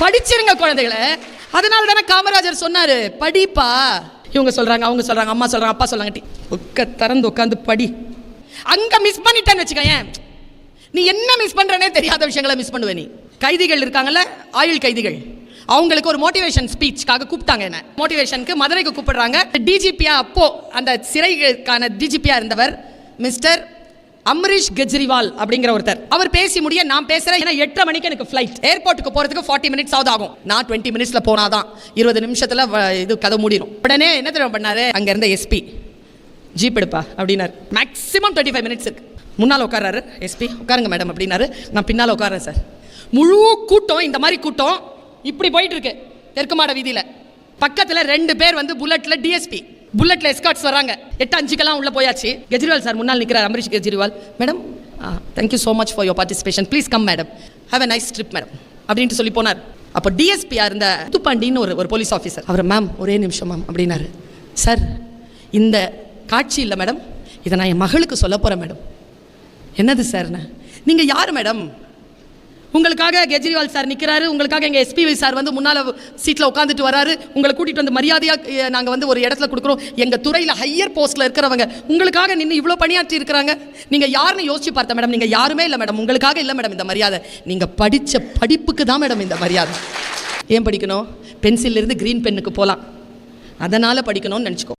படிச்சிருங்க குழந்தைகளை. அதனால தானே காமராஜர் சொன்னாரு, படிப்பா. இவங்க சொல்றாங்க, அவங்க சொல்றாங்க, அம்மா சொல்றாங்க, அப்பா சொல்றாங்க, திறந்து உட்காந்து படி. அங்க மிஸ் பண்ணிட்டேன்னு வச்சுக்கோங்க, நீ என்ன மிஸ் பண்றனே தெரியாத விஷயங்களை மிஸ் பண்ணுவே. நீ கைதிகள் இருக்காங்கல்ல, ஆயுள் கைதிகள், அவங்களுக்கு ஒரு மோட்டிவேஷன் ஸ்பீச்சுக்காக கூப்பிட்டாங்க. என்ன மோட்டிவேஷனுக்கு மதுரைக்கு கூப்பிடுறாங்க. டிஜிபியா, அப்போ அந்த சிறைக்கான டிஜிபியா இருந்தவர் மிஸ்டர் அம்ரீஷ் கெஜ்ரிவால் அப்படிங்கிற ஒருத்தர். அவர் பேசி முடிய நான் பேசுறேன். ஏன்னா 8:30 மணிக்கு எனக்கு ஃப்ளைட், ஏர்போர்ட்டுக்கு போறதுக்கு 40 மினிட்ஸ் ஆகும். நான் 20 மினிட்ஸ்ல போனாதான் 20 நிமிஷத்துல இது கதை மூடிடும். உடனே என்ன தெரியும் பண்ணாரு, அங்க இருந்த எஸ்பி, ஜீப் எடுப்பா அப்படின்னாரு. மேக்ஸிமம் 25 மினிட்ஸ் இருக்கு. முன்னால் உட்காராரு எஸ்பி, உட்காருங்க மேடம் அப்படின்னாரு. நான் பின்னால் உட்காரேன் சார். முழு கூட்டம், இந்த மாதிரி கூட்டம் இப்படி போயிட்டு இருக்கு தெற்கு மாட வீதியில. பக்கத்துல 2 பேர் வந்து புல்லட்ல, டிஎஸ்பி புல்லட்ல எஸ்கார்ட்ஸ் வராங்க. 8:05 உள்ள போயாச்சு. கெஜ்ரிவால் சார் முன்னால் நிற்கிறார், Amrish Kejriwal. Madam, thank you so much for your participation, please come madam, have a nice trip madam அப்படின்ட்டு சொல்லி போனார். அப்போ டிஎஸ்பியா இருந்த துப்பாண்டின்னு ஒரு போலீஸ் ஆஃபீஸர், அவர் மேம் ஒரே நிமிஷம் மேம் அப்படின்னாரு. சார், இந்த காட்சி இல்லை மேடம், இதை நான் என் மகளுக்கு சொல்ல போகிறேன் மேடம். என்னது சார்? நீங்கள் யார் மேடம்? உங்களுக்காக கெஜ்ரிவால் சார் நிற்கிறாரு, உங்களுக்காக எங்கள் எஸ்பி சார் வந்து முன்னால் சீட்டில் உட்காந்துட்டு வராரு, உங்களை கூட்டிகிட்டு வந்து மரியாதையாக நாங்கள் வந்து ஒரு இடத்துல கொடுக்குறோம். எங்கள் துறையில் ஹையர் போஸ்ட்டில் இருக்கிறவங்க உங்களுக்காக நின்று இவ்வளோ பணியாற்றி இருக்கிறாங்க. நீங்கள் யாருன்னு யோசிச்சு பார்த்தேன் மேடம், நீங்கள் யாருமே இல்லை மேடம், உங்களுக்காக இல்லை மேடம் இந்த மரியாதை, நீங்கள் படித்த படிப்புக்கு தான் மேடம் இந்த மரியாதை. ஏன் படிக்கணும்? பென்சிலிருந்து க்ரீன் பென்னுக்கு போகலாம், அதனால் படிக்கணும்னு நினச்சிக்கோ.